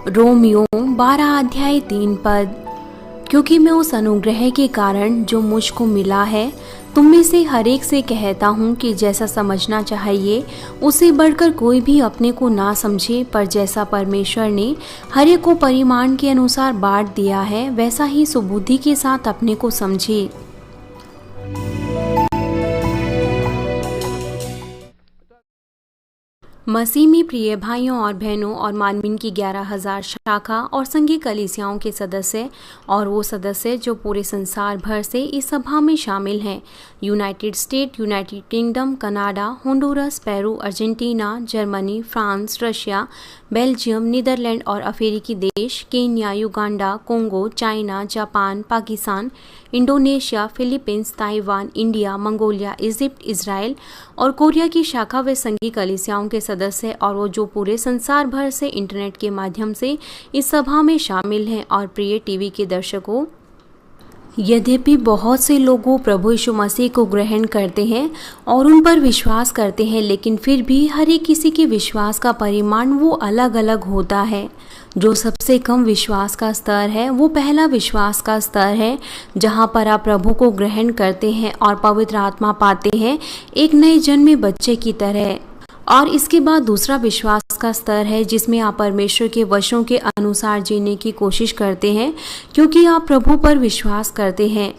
Romeo 12 अध्याय 3 पद। क्योंकि मैं उस अनुग्रह के कारण जो मुझको मिला है तुम में से हर एक से कहता हूँ कि जैसा समझना चाहिए उससे बढ़कर कोई भी अपने को ना समझे, पर जैसा परमेश्वर ने हर एक को परिमाण के अनुसार बांट दिया है वैसा ही सुबुद्धि के साथ अपने को समझे। मसीह में प्रिय भाइयों और बहनों और मानवीन की 11,000 शाखा और संघीय कलीसियाओं के सदस्य और वो सदस्य जो पूरे संसार भर से इस सभा में शामिल हैं, United State, United Kingdom, Canada, Honduras, Peru, Argentina, Germany, France, Russia, Belgium, Netherland और अफ्रीकी देश, Kenya, Uganda, Congo, China, Japan, Pakistan, Indonesia, Philippines, Taiwan, India, Mongolia, Egypt, Israel और कोरिया की शाखा व संघीय कलीसियाओं के सदस्य और वो जो पूरे संसार भर से इंटरनेट के माध्यम से इस सभा में शामिल हैं, और प्रिय टीवी के दर्शकों, यद्यपि बहुत से लोगों प्रभु यीशु मसीह को ग्रहण करते हैं और उन पर विश्वास करते हैं, लेकिन फिर भी हर एक किसी के विश्वास का परिमाण वो अलग अलग होता है। जो सबसे कम विश्वास का स्तर है वो पहला विश्वास का स्तर है, जहां पर आप प्रभु को ग्रहण करते हैं और पवित्र आत्मा पाते हैं एक नए जन्मे बच्चे की तरह। और इसके बाद दूसरा विश्वास का स्तर है जिसमें आप परमेश्वर के वचनों के अनुसार जीने की कोशिश करते हैं, क्योंकि आप प्रभु पर विश्वास करते हैं।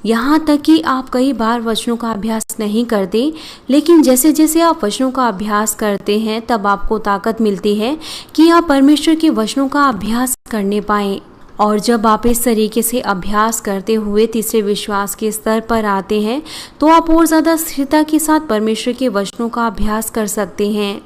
यहाँ तक कि आप कई बार वचनों का अभ्यास नहीं करते, लेकिन जैसे जैसे आप वचनों का अभ्यास करते हैं तब आपको ताकत मिलती है कि आप परमेश्वर के वचनों का अभ्यास करने पाएं। और जब आप इस तरीके से अभ्यास करते हुए तीसरे विश्वास के स्तर पर आते हैं तो आप और ज़्यादा स्थिरता के साथ परमेश्वर के वचनों का अभ्यास कर सकते हैं।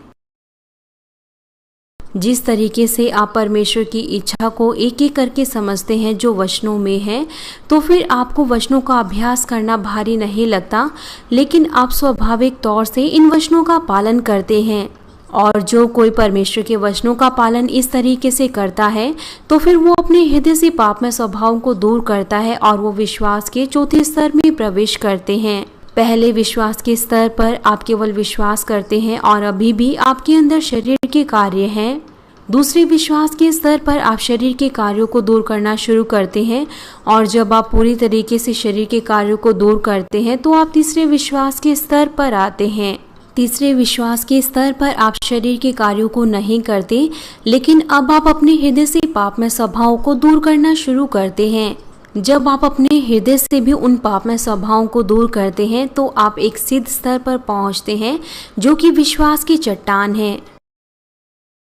जिस तरीके से आप परमेश्वर की इच्छा को एक एक करके समझते हैं जो वचनों में है, तो फिर आपको वचनों का अभ्यास करना भारी नहीं लगता, लेकिन आप स्वाभाविक तौर से इन वचनों का पालन करते हैं। और जो कोई परमेश्वर के वचनों का पालन इस तरीके से करता है तो फिर वो अपने हृदय से पापमय स्वभाव को दूर करता है और वो विश्वास के चौथे स्तर में प्रवेश करते हैं। पहले विश्वास के स्तर पर आप केवल विश्वास करते हैं और अभी भी आपके अंदर शरीर के कार्य हैं। दूसरे विश्वास के स्तर पर आप शरीर के कार्यों को दूर करना शुरू करते हैं, और जब आप पूरी तरीके से शरीर के कार्यों को दूर करते हैं तो आप तीसरे विश्वास के स्तर पर आते हैं। तीसरे विश्वास के स्तर पर आप शरीर के कार्यों को नहीं करते, लेकिन अब आप अपने हृदय से पापमय स्वभाव को दूर करना शुरू करते हैं। जब आप अपने हृदय से भी उन पापमय स्वभावों को दूर करते हैं तो आप एक सिद्ध स्तर पर पहुंचते हैं जो कि विश्वास की चट्टान है।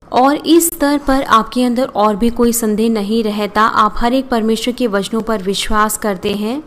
और इस स्तर पर आपके अंदर और भी कोई संदेह नहीं रहता। आप हर एक परमेश्वर के वचनों पर विश्वास करते हैं,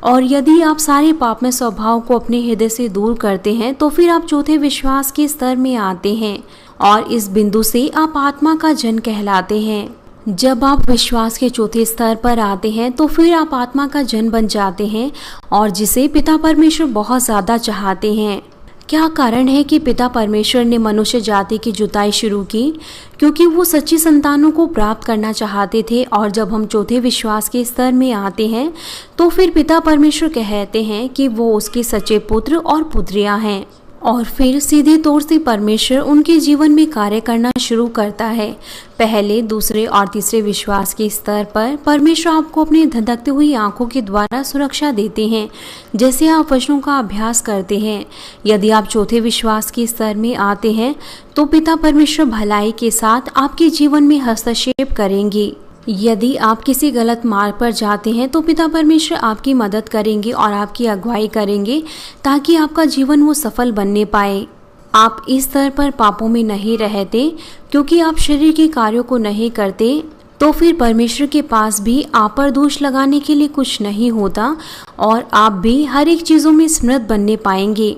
और यदि आप सारे पापमय स्वभाव को अपने हृदय से दूर करते हैं तो फिर आप चौथे विश्वास के स्तर में आते हैं, और इस बिंदु से आप आत्मा का जन कहलाते हैं। जब आप विश्वास के चौथे स्तर पर आते हैं तो फिर आप आत्मा का जन बन जाते हैं, और जिसे पिता परमेश्वर बहुत ज़्यादा चाहते हैं। क्या कारण है कि पिता परमेश्वर ने मनुष्य जाति की जुताई शुरू की? क्योंकि वो सच्ची संतानों को प्राप्त करना चाहते थे। और जब हम चौथे विश्वास के स्तर में आते हैं तो फिर पिता परमेश्वर कहते हैं कि वो उसके सच्चे पुत्र और पुत्रियां हैं, और फिर सीधे तौर से परमेश्वर उनके जीवन में कार्य करना शुरू करता है। पहले, दूसरे और तीसरे विश्वास के स्तर पर परमेश्वर आपको अपनी धधकती हुई आंखों के द्वारा सुरक्षा देते हैं जैसे आप वचनों का अभ्यास करते हैं। यदि आप चौथे विश्वास के स्तर में आते हैं तो पिता परमेश्वर भलाई के साथ आपके जीवन में हस्तक्षेप करेंगे। यदि आप किसी गलत मार्ग पर जाते हैं तो पिता परमेश्वर आपकी मदद करेंगे और आपकी अगुवाई करेंगे ताकि आपका जीवन वो सफल बनने पाए। आप इस स्तर पर पापों में नहीं रहते क्योंकि आप शरीर के कार्यों को नहीं करते, तो फिर परमेश्वर के पास भी आप पर दोष लगाने के लिए कुछ नहीं होता, और आप भी हर एक चीज़ों में समृद्ध बनने पाएंगे।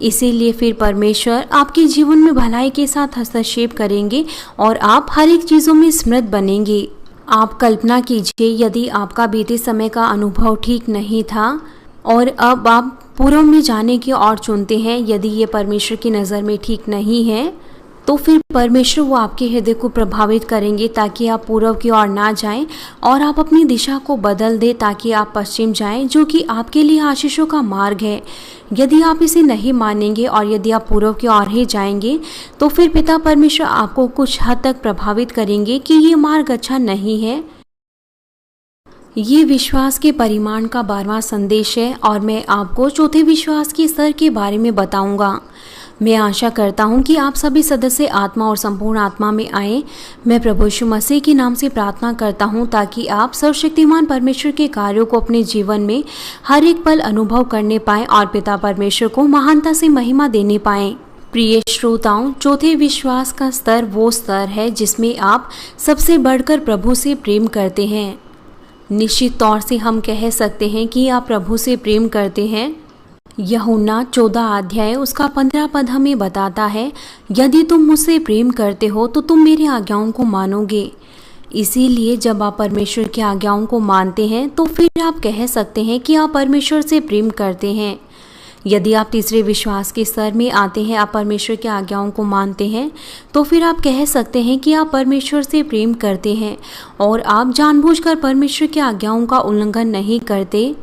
इसीलिए फिर परमेश्वर आपके जीवन में भलाई के साथ हस्तक्षेप करेंगे और आप हर एक चीज़ों में समृद्ध बनेंगे। आप कल्पना कीजिए, यदि आपका बीते समय का अनुभव ठीक नहीं था और अब आप पूर्व में जाने की ओर चुनते हैं, यदि ये परमेश्वर की नज़र में ठीक नहीं है, तो फिर परमेश्वर वो आपके हृदय को प्रभावित करेंगे ताकि आप पूर्व की ओर ना जाएं और आप अपनी दिशा को बदल दें ताकि आप पश्चिम जाएं, जो कि आपके लिए आशीषों का मार्ग है। यदि आप इसे नहीं मानेंगे और यदि आप पूर्व की ओर ही जाएंगे तो फिर पिता परमेश्वर आपको कुछ हद तक प्रभावित करेंगे कि ये मार्ग अच्छा नहीं है। ये विश्वास के परिमाण का 12वां संदेश है और मैं आपको चौथे विश्वास के स्तर के बारे में बताऊंगा। मैं आशा करता हूं कि आप सभी सदस्य आत्मा और संपूर्ण आत्मा में आए। मैं प्रभु यीशु मसीह के नाम से प्रार्थना करता हूं ताकि आप सर्वशक्तिमान परमेश्वर के कार्यों को अपने जीवन में हर एक पल अनुभव करने पाएं और पिता परमेश्वर को महानता से महिमा देने पाएं। प्रिय श्रोताओं, चौथे विश्वास का स्तर वो स्तर है जिसमें आप सबसे बढ़कर प्रभु से प्रेम करते हैं। निश्चित तौर से हम कह सकते हैं कि आप प्रभु से प्रेम करते हैं। यूहन्ना 14 अध्याय उसका 15 पद हमें बताता है, यदि तुम मुझसे प्रेम करते हो तो तुम मेरी आज्ञाओं को मानोगे। इसीलिए जब आप परमेश्वर की आज्ञाओं को मानते हैं तो फिर आप कह सकते हैं कि आप परमेश्वर से प्रेम करते हैं। यदि आप तीसरे विश्वास के स्तर में आते हैं, आप परमेश्वर की आज्ञाओं को मानते हैं, तो फिर आप कह सकते हैं कि आप परमेश्वर से प्रेम करते हैं और आप जानबूझकर परमेश्वर की आज्ञाओं का उल्लंघन नहीं करते।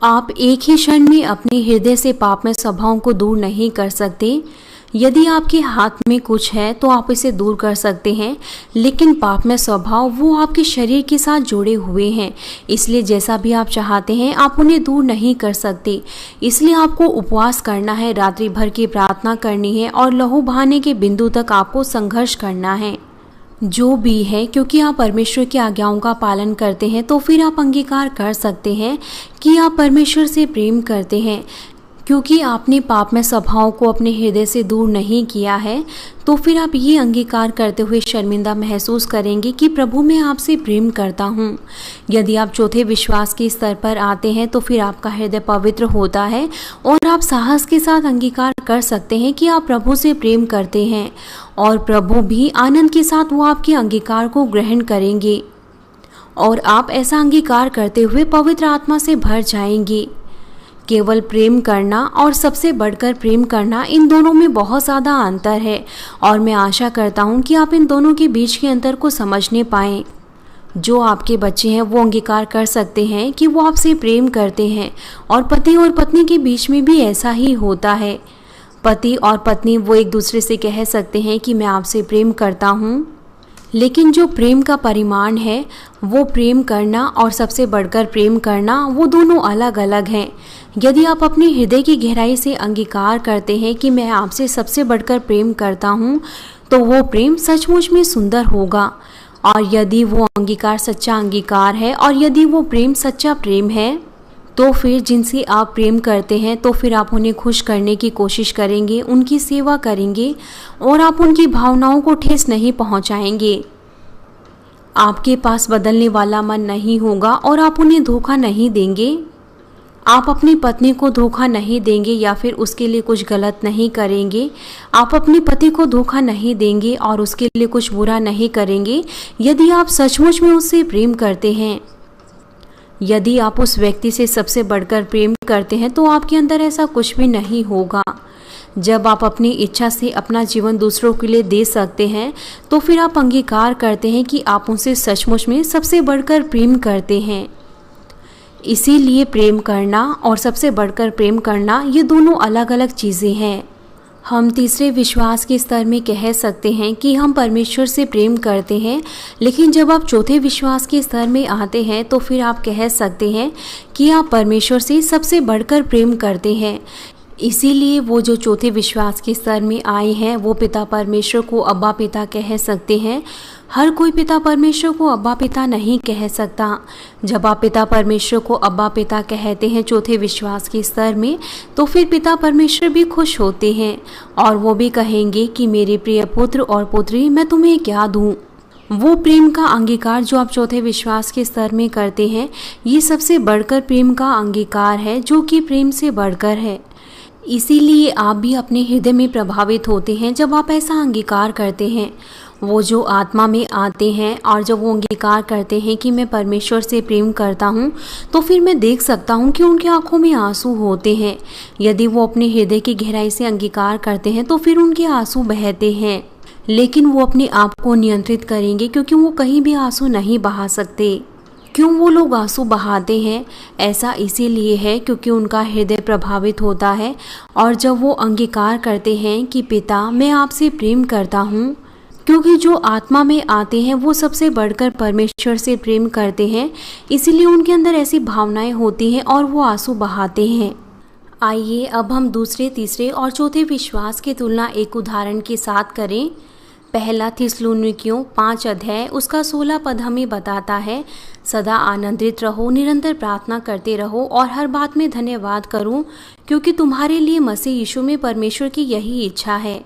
आप एक ही क्षण में अपने हृदय से पापमय स्वभावों को दूर नहीं कर सकते। यदि आपके हाथ में कुछ है तो आप इसे दूर कर सकते हैं, लेकिन पापमय स्वभाव वो आपके शरीर के साथ जुड़े हुए हैं, इसलिए जैसा भी आप चाहते हैं आप उन्हें दूर नहीं कर सकते। इसलिए आपको उपवास करना है, रात्रि भर की प्रार्थना करनी है और लहू बहाने के बिंदु तक आपको संघर्ष करना है। जो भी है, क्योंकि आप परमेश्वर की आज्ञाओं का पालन करते हैं तो फिर आप अंगीकार कर सकते हैं कि आप परमेश्वर से प्रेम करते हैं। क्योंकि आपने पापमय स्वभाव को अपने हृदय से दूर नहीं किया है तो फिर आप ये अंगीकार करते हुए शर्मिंदा महसूस करेंगे कि प्रभु मैं आपसे प्रेम करता हूँ। यदि आप चौथे विश्वास के स्तर पर आते हैं तो फिर आपका हृदय पवित्र होता है और आप साहस के साथ अंगीकार कर सकते हैं कि आप प्रभु से प्रेम करते हैं और प्रभु भी आनंद के साथ वो आपके अंगीकार को ग्रहण करेंगे और आप ऐसा अंगीकार करते हुए पवित्र आत्मा से भर जाएंगे। केवल प्रेम करना और सबसे बढ़कर प्रेम करना, इन दोनों में बहुत ज़्यादा अंतर है और मैं आशा करता हूँ कि आप इन दोनों के बीच के अंतर को समझने पाएँ। जो आपके बच्चे हैं वो अंगीकार कर सकते हैं कि वो आपसे प्रेम करते हैं और पति और पत्नी के बीच में भी ऐसा ही होता है। पति और पत्नी वो एक दूसरे से कह सकते हैं कि मैं आपसे प्रेम करता हूँ, लेकिन जो प्रेम का परिमाण है वो प्रेम करना और सबसे बढ़कर प्रेम करना, वो दोनों अलग अलग हैं। यदि आप अपने हृदय की गहराई से अंगीकार करते हैं कि मैं आपसे सबसे बढ़कर प्रेम करता हूँ तो वो प्रेम सचमुच में सुंदर होगा। और यदि वो अंगीकार सच्चा अंगीकार है और यदि वो प्रेम सच्चा प्रेम है तो फिर जिनसे आप प्रेम करते हैं तो फिर आप उन्हें खुश करने की कोशिश करेंगे, उनकी सेवा करेंगे और आप उनकी भावनाओं को ठेस नहीं पहुंचाएंगे। आपके पास बदलने वाला मन नहीं होगा और आप उन्हें धोखा नहीं देंगे। आप अपनी पत्नी को धोखा नहीं देंगे या फिर उसके लिए कुछ गलत नहीं करेंगे। आप अपने पति को धोखा नहीं देंगे और उसके लिए कुछ बुरा नहीं करेंगे यदि आप सचमुच में उससे प्रेम करते हैं। यदि आप उस व्यक्ति से सबसे बढ़कर प्रेम करते हैं तो आपके अंदर ऐसा कुछ भी नहीं होगा। जब आप अपनी इच्छा से अपना जीवन दूसरों के लिए दे सकते हैं तो फिर आप अंगीकार करते हैं कि आप उनसे सचमुच में सबसे बढ़कर प्रेम करते हैं। इसीलिए प्रेम करना और सबसे बढ़कर प्रेम करना, ये दोनों अलग अलग चीज़ें हैं। हम तीसरे विश्वास के स्तर में कह सकते हैं कि हम परमेश्वर से प्रेम करते हैं, लेकिन जब आप चौथे विश्वास के स्तर में आते हैं तो फिर आप कह सकते हैं कि आप परमेश्वर से सबसे बढ़कर प्रेम करते हैं। इसीलिए वो जो चौथे विश्वास के स्तर में आए हैं वो पिता परमेश्वर को अब्बा पिता कह सकते हैं। हर कोई पिता परमेश्वर को अब्बा पिता नहीं कह सकता। जब आप पिता परमेश्वर को अब्बा पिता कहते हैं चौथे विश्वास के स्तर में तो फिर पिता परमेश्वर भी खुश होते हैं और वो भी कहेंगे कि मेरे प्रिय पुत्र और पुत्री, मैं तुम्हें क्या दूँ। वो प्रेम का अंगीकार जो आप चौथे विश्वास के स्तर में करते हैं, ये सबसे बढ़कर प्रेम का अंगीकार है जो कि प्रेम से बढ़कर है। इसीलिए आप भी अपने हृदय में प्रभावित होते हैं जब आप ऐसा अंगीकार करते हैं वो जो आत्मा में आते हैं और जब वो अंगीकार करते हैं कि मैं परमेश्वर से प्रेम करता हूँ, तो फिर मैं देख सकता हूँ कि उनकी आंखों में आंसू होते हैं। यदि वो अपने हृदय की गहराई से अंगीकार करते हैं तो फिर उनके आंसू बहते हैं, लेकिन वो अपने आप को नियंत्रित करेंगे क्योंकि वो कहीं भी आंसू नहीं बहा सकते। क्यों वो लोग आंसू बहाते हैं? ऐसा इसीलिए है क्योंकि उनका हृदय प्रभावित होता है। और जब वो अंगीकार करते हैं कि पिता मैं आपसे प्रेम करता हूँ, क्योंकि जो आत्मा में आते हैं वो सबसे बढ़कर परमेश्वर से प्रेम करते हैं, इसीलिए उनके अंदर ऐसी भावनाएं होती हैं और वो आंसू बहाते हैं। आइए अब हम दूसरे, तीसरे और चौथे विश्वास की तुलना एक उदाहरण के साथ करें। पहला थिस्सलुनीकियों 5 अध्याय उसका 16 पद हमें बताता है, सदा आनंदित रहो, निरंतर प्रार्थना करते रहो और हर बात में धन्यवाद करो, क्योंकि तुम्हारे लिए मसीह यीशु में परमेश्वर की यही इच्छा है।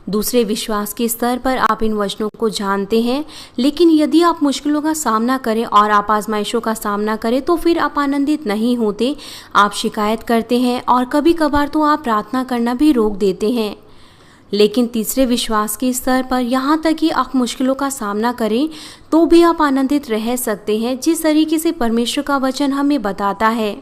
दूसरे विश्वास के स्तर पर आप इन वचनों को जानते हैं, लेकिन यदि आप मुश्किलों का सामना करें और आप आजमाइशों का सामना करें तो फिर आप आनंदित नहीं होते, आप शिकायत करते हैं और कभी कभार तो आप प्रार्थना करना भी रोक देते हैं। लेकिन तीसरे विश्वास के स्तर पर यहाँ तक कि आप मुश्किलों का सामना करें तो भी आप आनंदित रह सकते हैं, जिस तरीके से परमेश्वर का वचन हमें बताता है।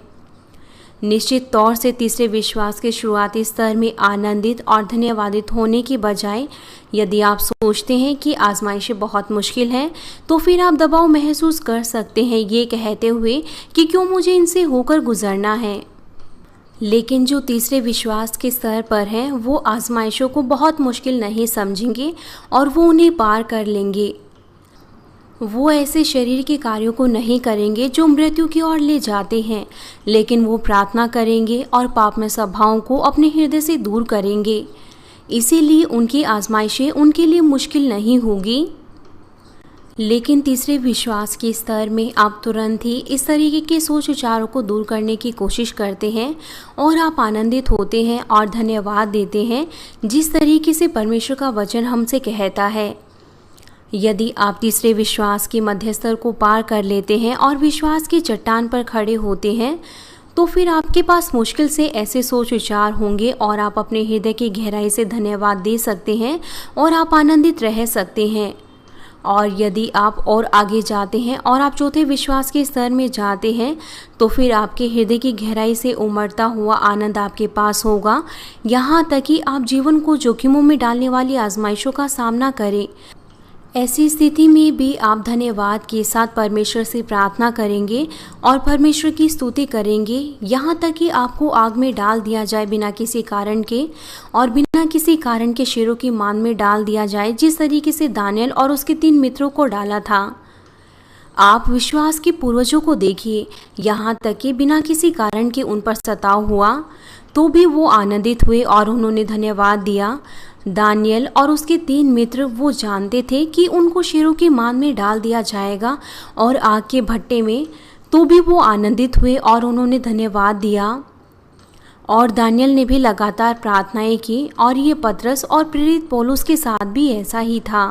निश्चित तौर से तीसरे विश्वास के शुरुआती स्तर में आनंदित और धन्यवादित होने की बजाय यदि आप सोचते हैं कि आजमाइशें बहुत मुश्किल हैं, तो फिर आप दबाव महसूस कर सकते हैं ये कहते हुए कि क्यों मुझे इनसे होकर गुजरना है। लेकिन जो तीसरे विश्वास के स्तर पर हैं वो आजमाइशों को बहुत मुश्किल नहीं समझेंगे और वो उन्हें पार कर लेंगे। वो ऐसे शरीर के कार्यों को नहीं करेंगे जो मृत्यु की ओर ले जाते हैं, लेकिन वो प्रार्थना करेंगे और पापमय स्वभावों को अपने हृदय से दूर करेंगे। इसीलिए उनकी आजमाइशें उनके लिए मुश्किल नहीं होगी। लेकिन तीसरे विश्वास के स्तर में आप तुरंत ही इस तरीके के सोच विचारों को दूर करने की कोशिश करते हैं और आप आनंदित होते हैं और धन्यवाद देते हैं, जिस तरीके से परमेश्वर का वचन हमसे कहता है। यदि आप तीसरे विश्वास के मध्य स्तर को पार कर लेते हैं और विश्वास की चट्टान पर खड़े होते हैं, तो फिर आपके पास मुश्किल से ऐसे सोच विचार होंगे और आप अपने हृदय की गहराई से धन्यवाद दे सकते हैं और आप आनंदित रह सकते हैं। और यदि आप और आगे जाते हैं और आप चौथे विश्वास के स्तर में जाते हैं, तो फिर आपके हृदय की गहराई से उमड़ता हुआ आनंद आपके पास होगा, यहाँ तक कि आप जीवन को जोखिमों में डालने वाली आजमाइशों का सामना करें। ऐसी स्थिति में भी आप धन्यवाद के साथ परमेश्वर से प्रार्थना करेंगे और परमेश्वर की स्तुति करेंगे, यहाँ तक कि आपको आग में डाल दिया जाए बिना किसी कारण के, और बिना किसी कारण के शेरों की मान में डाल दिया जाए, जिस तरीके से दानियल और उसके 3 मित्रों को डाला था। आप विश्वास के पूर्वजों को देखिए, यहाँ तक कि बिना किसी कारण के उन पर सताव हुआ तो भी वो आनंदित हुए और उन्होंने धन्यवाद दिया। दानियल और उसके 3 मित्र वो जानते थे कि उनको शेरों के मान में डाल दिया जाएगा और आग के भट्टे में, तो भी वो आनंदित हुए और उन्होंने धन्यवाद दिया। और दानियल ने भी लगातार प्रार्थनाएं की और ये पतरस और प्रेरित पौलुस के साथ भी ऐसा ही था।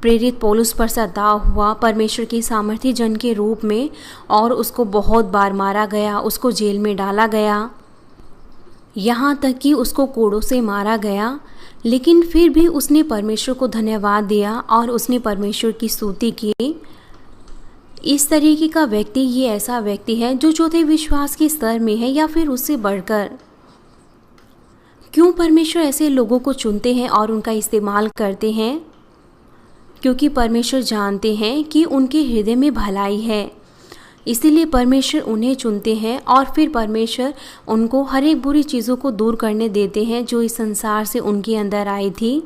प्रेरित पौलुस पर सताव हुआ परमेश्वर की सामर्थी जन के रूप में और उसको बहुत बार मारा गया, उसको जेल में डाला गया, यहाँ तक कि उसको कोड़ों से मारा गया। लेकिन फिर भी उसने परमेश्वर को धन्यवाद दिया और उसने परमेश्वर की स्तुति की। इस तरीके का व्यक्ति ये ऐसा व्यक्ति है जो चौथे विश्वास के स्तर में है या फिर उससे बढ़कर। क्यों परमेश्वर ऐसे लोगों को चुनते हैं और उनका इस्तेमाल करते हैं? क्योंकि परमेश्वर जानते हैं कि उनके हृदय में भलाई है, इसीलिए परमेश्वर उन्हें चुनते हैं और फिर परमेश्वर उनको हर एक बुरी चीज़ों को दूर करने देते हैं जो इस संसार से उनके अंदर आई थी,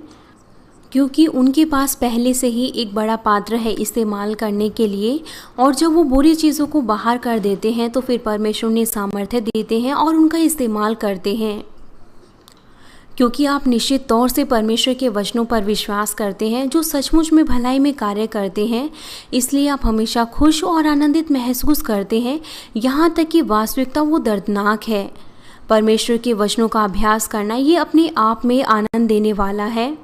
क्योंकि उनके पास पहले से ही एक बड़ा पात्र है इस्तेमाल करने के लिए। और जब वो बुरी चीज़ों को बाहर कर देते हैं तो फिर परमेश्वर उन्हें सामर्थ्य देते हैं और उनका इस्तेमाल करते हैं। क्योंकि आप निश्चित तौर से परमेश्वर के वचनों पर विश्वास करते हैं जो सचमुच में भलाई में कार्य करते हैं, इसलिए आप हमेशा खुश और आनंदित महसूस करते हैं, यहाँ तक कि वास्तविकता वो दर्दनाक है। परमेश्वर के वचनों का अभ्यास करना ये अपने आप में आनंद देने वाला है,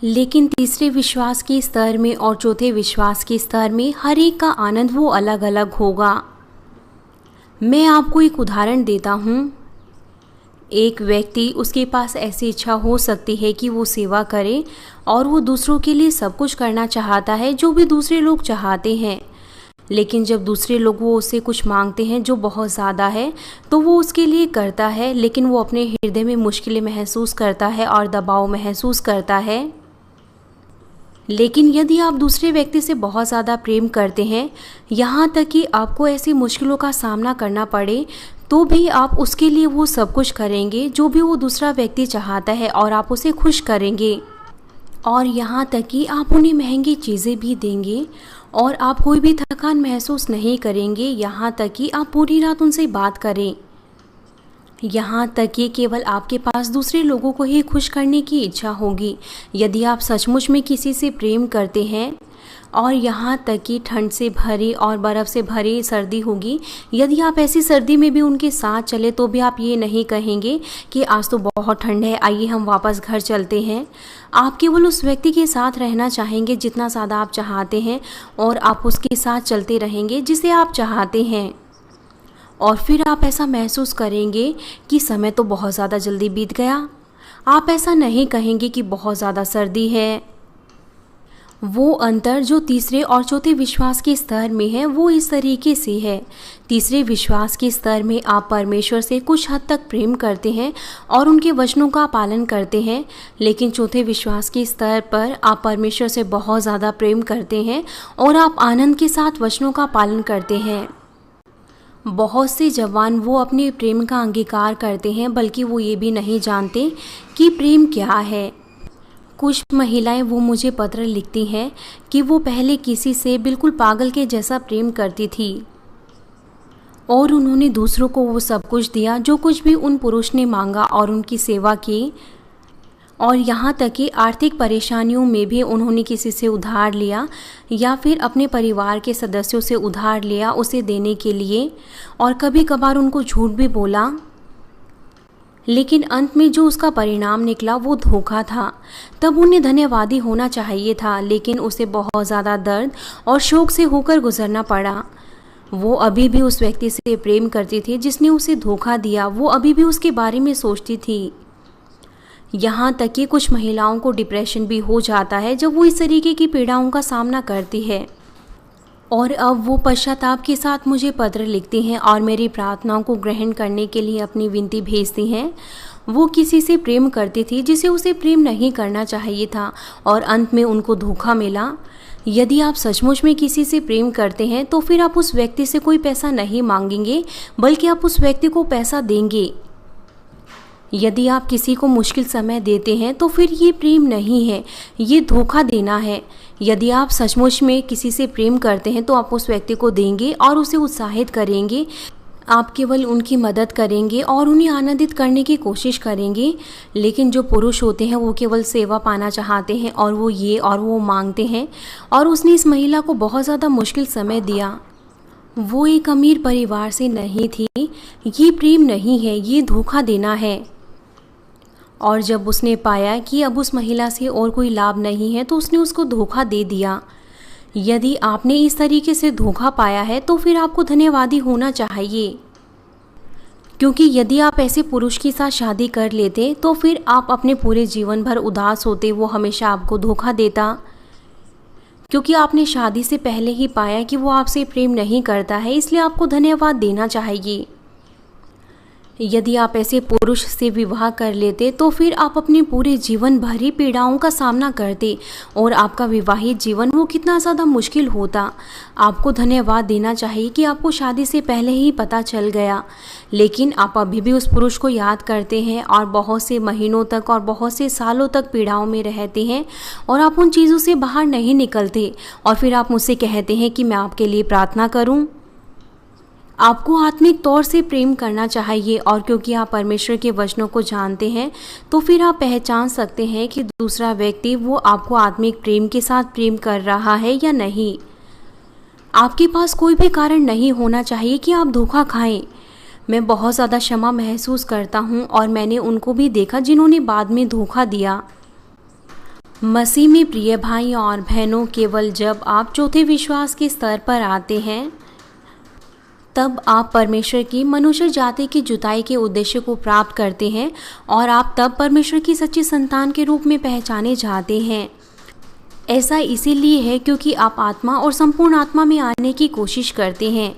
लेकिन तीसरे विश्वास के स्तर में और चौथे विश्वास के स्तर में हर एक का आनंद वो अलग अलग होगा। मैं आपको एक उदाहरण देता हूँ। एक व्यक्ति, उसके पास ऐसी इच्छा हो सकती है कि वो सेवा करे और वो दूसरों के लिए सब कुछ करना चाहता है जो भी दूसरे लोग चाहते हैं। लेकिन जब दूसरे लोग वो उससे कुछ मांगते हैं जो बहुत ज़्यादा है तो वो उसके लिए करता है, लेकिन वो अपने हृदय में मुश्किलें महसूस करता है और दबाव महसूस करता है। लेकिन यदि आप दूसरे व्यक्ति से बहुत ज़्यादा प्रेम करते हैं, यहाँ तक कि आपको ऐसी मुश्किलों का सामना करना पड़े, तो भी आप उसके लिए वो सब कुछ करेंगे जो भी वो दूसरा व्यक्ति चाहता है और आप उसे खुश करेंगे। और यहाँ तक कि आप उन्हें महंगी चीज़ें भी देंगे और आप कोई भी थकान महसूस नहीं करेंगे, यहाँ तक कि आप पूरी रात उनसे बात करें। यहाँ तक कि केवल आपके पास दूसरे लोगों को ही खुश करने की इच्छा होगी। यदि आप सचमुच में किसी से प्रेम करते हैं, और यहाँ तक कि ठंड से भरी और बर्फ़ से भरी सर्दी होगी, यदि आप ऐसी सर्दी में भी उनके साथ चले तो भी आप ये नहीं कहेंगे कि आज तो बहुत ठंड है, आइए हम वापस घर चलते हैं। आप केवल उस व्यक्ति के साथ रहना चाहेंगे जितना ज़्यादा आप चाहते हैं और आप उसके साथ चलते रहेंगे जिसे आप चाहते हैं। और फिर आप ऐसा महसूस करेंगे कि समय तो बहुत ज़्यादा जल्दी बीत गया। आप ऐसा नहीं कहेंगे कि बहुत ज़्यादा सर्दी है। वो अंतर जो तीसरे और चौथे विश्वास के स्तर में है वो इस तरीके से है। तीसरे विश्वास के स्तर में आप परमेश्वर से कुछ हद तक प्रेम करते हैं और उनके वचनों का पालन करते हैं, लेकिन चौथे विश्वास के स्तर पर आप परमेश्वर से बहुत ज़्यादा प्रेम करते हैं और आप आनंद के साथ वचनों का पालन करते हैं। बहुत से जवान वो अपने प्रेम का अंगीकार करते हैं, बल्कि वो ये भी नहीं जानते कि प्रेम क्या है। कुछ महिलाएं वो मुझे पत्र लिखती हैं कि वो पहले किसी से बिल्कुल पागल के जैसा प्रेम करती थी और उन्होंने दूसरों को वो सब कुछ दिया जो कुछ भी उन पुरुष ने मांगा और उनकी सेवा की, और यहाँ तक कि आर्थिक परेशानियों में भी उन्होंने किसी से उधार लिया या फिर अपने परिवार के सदस्यों से उधार लिया उसे देने के लिए, और कभी कभार उनको झूठ भी बोला। लेकिन अंत में जो उसका परिणाम निकला वो धोखा था। तब उन्हें धन्यवादी होना चाहिए था, लेकिन उसे बहुत ज़्यादा दर्द और शोक से होकर गुजरना पड़ा। वो अभी भी उस व्यक्ति से प्रेम करती थी जिसने उसे धोखा दिया। वो अभी भी उसके बारे में सोचती थी। यहाँ तक कि कुछ महिलाओं को डिप्रेशन भी हो जाता है जब वो इस तरीके की पीड़ाओं का सामना करती है। और अब वो पश्चाताप के साथ मुझे पत्र लिखती हैं और मेरी प्रार्थनाओं को ग्रहण करने के लिए अपनी विनती भेजती हैं। वो किसी से प्रेम करती थी जिसे उसे प्रेम नहीं करना चाहिए था और अंत में उनको धोखा मिला। यदि आप सचमुच में किसी से प्रेम करते हैं तो फिर आप उस व्यक्ति से कोई पैसा नहीं मांगेंगे, बल्कि आप उस व्यक्ति को पैसा देंगे। यदि आप किसी को मुश्किल समय देते हैं तो फिर ये प्रेम नहीं है, ये धोखा देना है। यदि आप सचमुच में किसी से प्रेम करते हैं तो आप उस व्यक्ति को देंगे और उसे उत्साहित करेंगे। आप केवल उनकी मदद करेंगे और उन्हें आनंदित करने की कोशिश करेंगे। लेकिन जो पुरुष होते हैं वो केवल सेवा पाना चाहते हैं और वो ये और वो मांगते हैं। और उसने इस महिला को बहुत ज़्यादा मुश्किल समय दिया। वो एक अमीर परिवार से नहीं थी। ये प्रेम नहीं है, ये धोखा देना है। और जब उसने पाया कि अब उस महिला से और कोई लाभ नहीं है तो उसने उसको धोखा दे दिया। यदि आपने इस तरीके से धोखा पाया है तो फिर आपको धन्यवादी होना चाहिए, क्योंकि यदि आप ऐसे पुरुष के साथ शादी कर लेते तो फिर आप अपने पूरे जीवन भर उदास होते। वो हमेशा आपको धोखा देता, क्योंकि आपने शादी से पहले ही पाया कि वो आपसे प्रेम नहीं करता है, इसलिए आपको धन्यवाद देना चाहिए। यदि आप ऐसे पुरुष से विवाह कर लेते तो फिर आप अपने पूरे जीवन भर ही पीड़ाओं का सामना करते और आपका विवाहित जीवन वो कितना ज़्यादा मुश्किल होता। आपको धन्यवाद देना चाहिए कि आपको शादी से पहले ही पता चल गया, लेकिन आप अभी भी उस पुरुष को याद करते हैं और बहुत से महीनों तक और बहुत से सालों तक पीड़ाओं में रहते हैं और आप उन चीज़ों से बाहर नहीं निकलते। और फिर आप मुझसे कहते हैं कि मैं आपके लिए प्रार्थना करूं। आपको आत्मिक तौर से प्रेम करना चाहिए, और क्योंकि आप परमेश्वर के वचनों को जानते हैं तो फिर आप पहचान सकते हैं कि दूसरा व्यक्ति वो आपको आत्मिक प्रेम के साथ प्रेम कर रहा है या नहीं। आपके पास कोई भी कारण नहीं होना चाहिए कि आप धोखा खाएं। मैं बहुत ज़्यादा क्षमा महसूस करता हूँ और मैंने उनको भी देखा जिन्होंने बाद में धोखा दिया। मसीह में प्रिय भाई और बहनों, केवल जब आप चौथे विश्वास के स्तर पर आते हैं तब आप परमेश्वर की मनुष्य जाति की जुताई के उद्देश्य को प्राप्त करते हैं और आप तब परमेश्वर की सच्ची संतान के रूप में पहचाने जाते हैं। ऐसा इसीलिए है क्योंकि आप आत्मा और संपूर्ण आत्मा में आने की कोशिश करते हैं।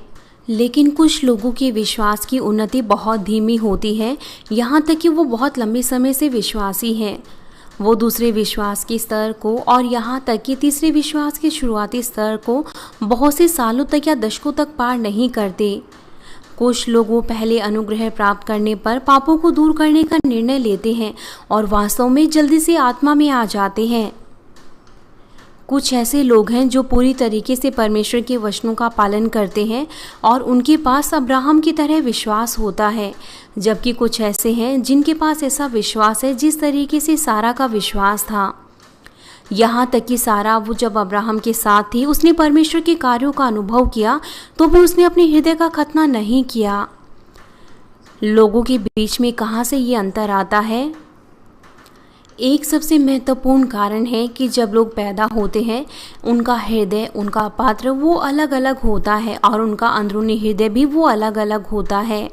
लेकिन कुछ लोगों के विश्वास की उन्नति बहुत धीमी होती है, यहाँ तक कि वो बहुत लंबे समय से विश्वासी हैं। वो दूसरे विश्वास के स्तर को और यहाँ तक कि तीसरे विश्वास के शुरुआती स्तर को बहुत से सालों तक या दशकों तक पार नहीं करते। कुछ लोग वो पहले अनुग्रह प्राप्त करने पर पापों को दूर करने का निर्णय लेते हैं और वास्तव में जल्दी से आत्मा में आ जाते हैं। कुछ ऐसे लोग हैं जो पूरी तरीके से परमेश्वर के वचनों का पालन करते हैं और उनके पास अब्राहम की तरह विश्वास होता है, जबकि कुछ ऐसे हैं जिनके पास ऐसा विश्वास है जिस तरीके से सारा का विश्वास था। यहाँ तक कि सारा वो जब अब्राहम के साथ थी, उसने परमेश्वर के कार्यों का अनुभव किया तो भी उसने अपने हृदय का खतना नहीं किया। लोगों के बीच में कहाँ से ये अंतर आता है? एक सबसे महत्वपूर्ण कारण है कि जब लोग पैदा होते हैं उनका हृदय, उनका पात्र वो अलग अलग होता है और उनका अंदरूनी हृदय भी वो अलग अलग होता है।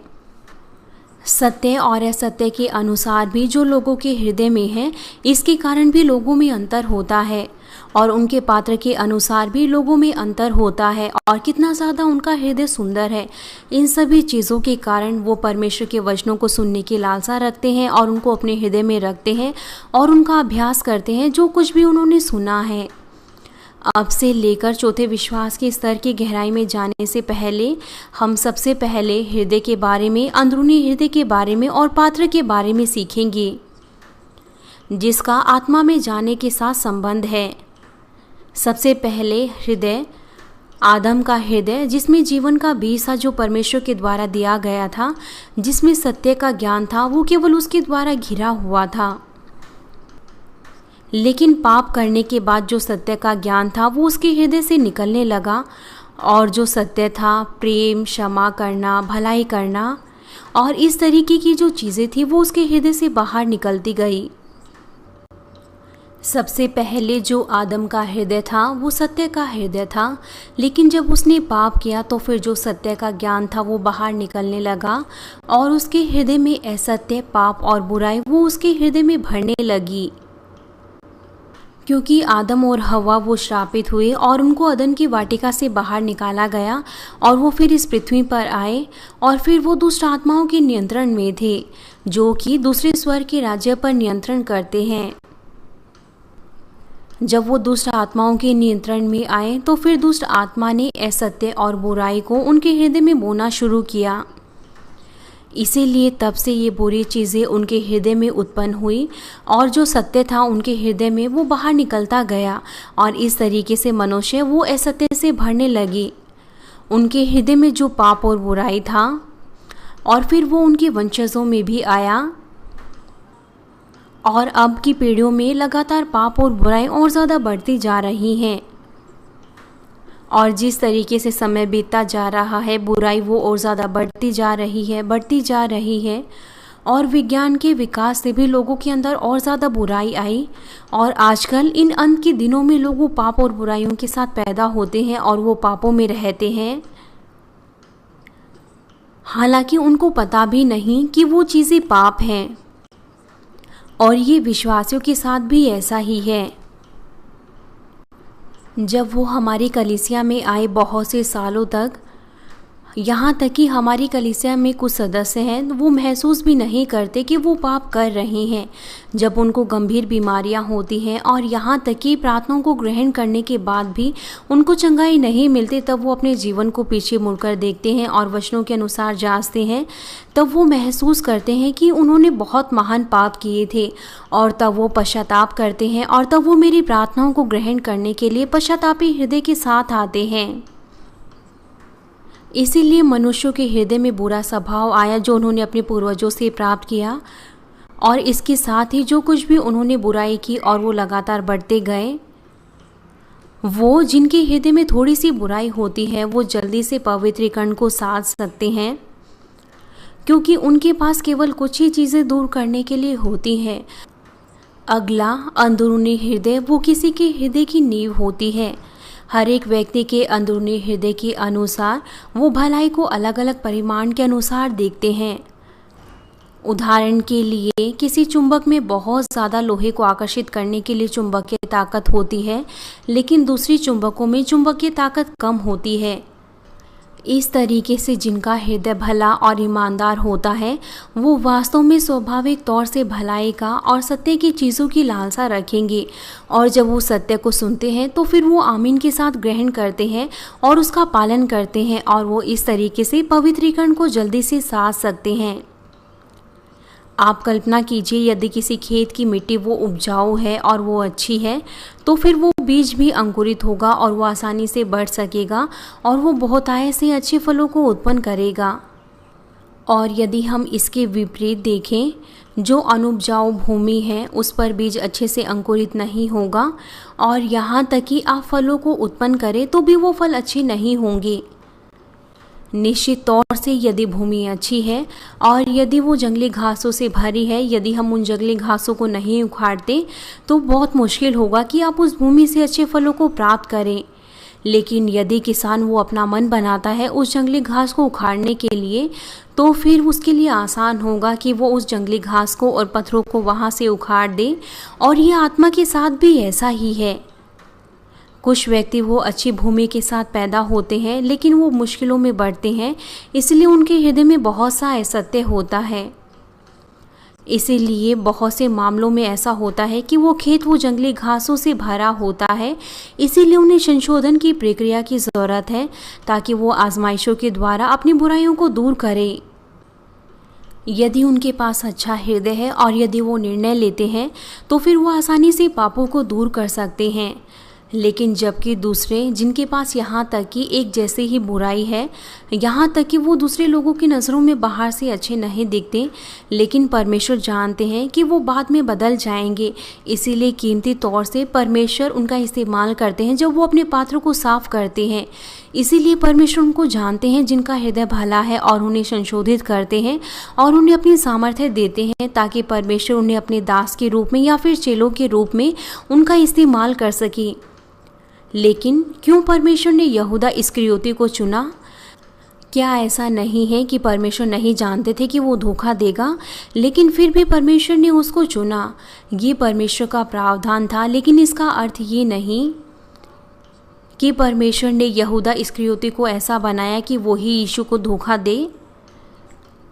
सत्य और असत्य के अनुसार भी जो लोगों के हृदय में है, इसके कारण भी लोगों में अंतर होता है और उनके पात्र के अनुसार भी लोगों में अंतर होता है और कितना ज़्यादा उनका हृदय सुंदर है। इन सभी चीज़ों के कारण वो परमेश्वर के वचनों को सुनने की लालसा रखते हैं और उनको अपने हृदय में रखते हैं और उनका अभ्यास करते हैं जो कुछ भी उन्होंने सुना है। अब से लेकर चौथे विश्वास के स्तर की गहराई में जाने से पहले हम सबसे पहले हृदय के बारे में, अंदरूनी हृदय के बारे में और पात्र के बारे में सीखेंगे, जिसका आत्मा में जाने के साथ संबंध है। सबसे पहले हृदय, आदम का हृदय जिसमें जीवन का बीज था, जो परमेश्वर के द्वारा दिया गया था, जिसमें सत्य का ज्ञान था, वो केवल उसके द्वारा घिरा हुआ था। लेकिन पाप करने के बाद जो सत्य का ज्ञान था वो उसके हृदय से निकलने लगा और जो सत्य था, प्रेम, क्षमा करना, भलाई करना और इस तरीके की जो चीज़ें थी वो उसके हृदय से बाहर निकलती गई। सबसे पहले जो आदम का हृदय था वो सत्य का हृदय था, लेकिन जब उसने पाप किया तो फिर जो सत्य का ज्ञान था वो बाहर निकलने लगा और उसके हृदय में असत्य, पाप और बुराई वो उसके हृदय में भरने लगी। क्योंकि आदम और हवा वो श्रापित हुए और उनको अदन की वाटिका से बाहर निकाला गया और वो फिर इस पृथ्वी पर आए और फिर वो दुष्ट आत्माओं के नियंत्रण में थे, जो कि दूसरे स्वर्ग के राज्य पर नियंत्रण करते हैं। जब वो दुष्ट आत्माओं के नियंत्रण में आए तो फिर दुष्ट आत्मा ने असत्य और बुराई को उनके हृदय में बोना शुरू किया। इसीलिए तब से ये बुरी चीज़ें उनके हृदय में उत्पन्न हुई और जो सत्य था उनके हृदय में वो बाहर निकलता गया और इस तरीके से मनुष्य वो असत्य से भरने लगी। उनके हृदय में जो पाप और बुराई था और फिर वो उनके वंशजों में भी आया और अब की पीढ़ियों में लगातार पाप और बुराई और ज़्यादा बढ़ती जा रही हैं और जिस तरीके से समय बीतता जा रहा है बुराई वो और ज़्यादा बढ़ती जा रही है और विज्ञान के विकास से भी लोगों के अंदर और ज़्यादा बुराई आई और आजकल इन अंत के दिनों में लोग वो पाप और बुराइयों के साथ पैदा होते हैं और वो पापों में रहते हैं, हालांकि उनको पता भी नहीं कि वो चीज़ें पाप हैं। और ये विश्वासियों के साथ भी ऐसा ही है। जब वो हमारी कलीसिया में आए बहुत से सालों तक, यहाँ तक कि हमारी कलीसिया में कुछ सदस्य हैं वो महसूस भी नहीं करते कि वो पाप कर रहे हैं। जब उनको गंभीर बीमारियाँ होती हैं और यहाँ तक कि प्रार्थनाओं को ग्रहण करने के बाद भी उनको चंगाई नहीं मिलती, तब वो अपने जीवन को पीछे मुड़कर देखते हैं और वचनों के अनुसार जांचते हैं। तब वो महसूस करते हैं कि उन्होंने बहुत महान पाप किए थे और तब वो पश्चाताप करते हैं और तब वो मेरी प्रार्थनाओं को ग्रहण करने के लिए पश्चातापी हृदय के साथ आते हैं। इसीलिए मनुष्यों के हृदय में बुरा स्वभाव आया जो उन्होंने अपने पूर्वजों से प्राप्त किया और इसके साथ ही जो कुछ भी उन्होंने बुराई की और वो लगातार बढ़ते गए। वो जिनके हृदय में थोड़ी सी बुराई होती है वो जल्दी से पवित्रीकरण को साध सकते हैं, क्योंकि उनके पास केवल कुछ ही चीज़ें दूर करने के लिए होती हैं। अगला, अंदरूनी हृदय वो किसी के हृदय की नींव होती है। हर एक व्यक्ति के अंदरूनी हृदय के अनुसार वो भलाई को अलग अलग परिमाण के अनुसार देखते हैं। उदाहरण के लिए किसी चुंबक में बहुत ज़्यादा लोहे को आकर्षित करने के लिए चुंबकीय ताकत होती है, लेकिन दूसरी चुंबकों में चुंबकीय ताकत कम होती है। इस तरीके से जिनका हृदय भला और ईमानदार होता है वो वास्तव में स्वाभाविक तौर से भलाई का और सत्य की चीज़ों की लालसा रखेंगे, और जब वो सत्य को सुनते हैं तो फिर वो आमीन के साथ ग्रहण करते हैं और उसका पालन करते हैं, और वो इस तरीके से पवित्रीकरण को जल्दी से साध सकते हैं। आप कल्पना कीजिए, यदि किसी खेत की मिट्टी वो उपजाऊ है और वो अच्छी है तो फिर वो बीज भी अंकुरित होगा और वो आसानी से बढ़ सकेगा और वो बहुतायत से अच्छे फलों को उत्पन्न करेगा। और यदि हम इसके विपरीत देखें, जो अनुपजाऊ भूमि है उस पर बीज अच्छे से अंकुरित नहीं होगा, और यहाँ तक कि आप फलों को उत्पन्न करें तो भी वो फल अच्छे नहीं होंगे। निश्चित तौर से यदि भूमि अच्छी है और यदि वो जंगली घासों से भरी है, यदि हम उन जंगली घासों को नहीं उखाड़ते तो बहुत मुश्किल होगा कि आप उस भूमि से अच्छे फलों को प्राप्त करें। लेकिन यदि किसान वो अपना मन बनाता है उस जंगली घास को उखाड़ने के लिए, तो फिर उसके लिए आसान होगा कि वो उस जंगली घास को और पत्थरों को वहाँ से उखाड़ दे। और ये आत्मा के साथ भी ऐसा ही है। कुछ व्यक्ति वो अच्छी भूमि के साथ पैदा होते हैं लेकिन वो मुश्किलों में बढ़ते हैं, इसलिए उनके हृदय में बहुत सा असत्य होता है। इसीलिए बहुत से मामलों में ऐसा होता है कि वो खेत वो जंगली घासों से भरा होता है। इसीलिए उन्हें संशोधन की प्रक्रिया की ज़रूरत है ताकि वो आजमाइशों के द्वारा अपनी बुराइयों को दूर करें। यदि उनके पास अच्छा हृदय है और यदि वो निर्णय लेते हैं तो फिर वो आसानी से पापों को दूर कर सकते हैं। लेकिन जबकि दूसरे जिनके पास यहाँ तक कि एक जैसे ही बुराई है, यहाँ तक कि वो दूसरे लोगों की नज़रों में बाहर से अच्छे नहीं दिखते, लेकिन परमेश्वर जानते हैं कि वो बाद में बदल जाएंगे। इसीलिए कीमती तौर से परमेश्वर उनका इस्तेमाल करते हैं जब वो अपने पात्रों को साफ करते हैं। इसीलिए परमेश्वर उनको जानते हैं जिनका हृदय भला है और उन्हें संशोधित करते हैं और उन्हें अपनी सामर्थ्य देते हैं ताकि परमेश्वर उन्हें अपने दास के रूप में या फिर चेलों के रूप में उनका इस्तेमाल कर सके। लेकिन क्यों परमेश्वर ने यहूदा इस्करियोती को चुना? क्या ऐसा नहीं है कि परमेश्वर नहीं जानते थे कि वो धोखा देगा, लेकिन फिर भी परमेश्वर ने उसको चुना? ये परमेश्वर का प्रावधान था, लेकिन इसका अर्थ ये नहीं कि परमेश्वर ने यहूदा इस्करियोती को ऐसा बनाया कि वो ही यीशु को धोखा दे।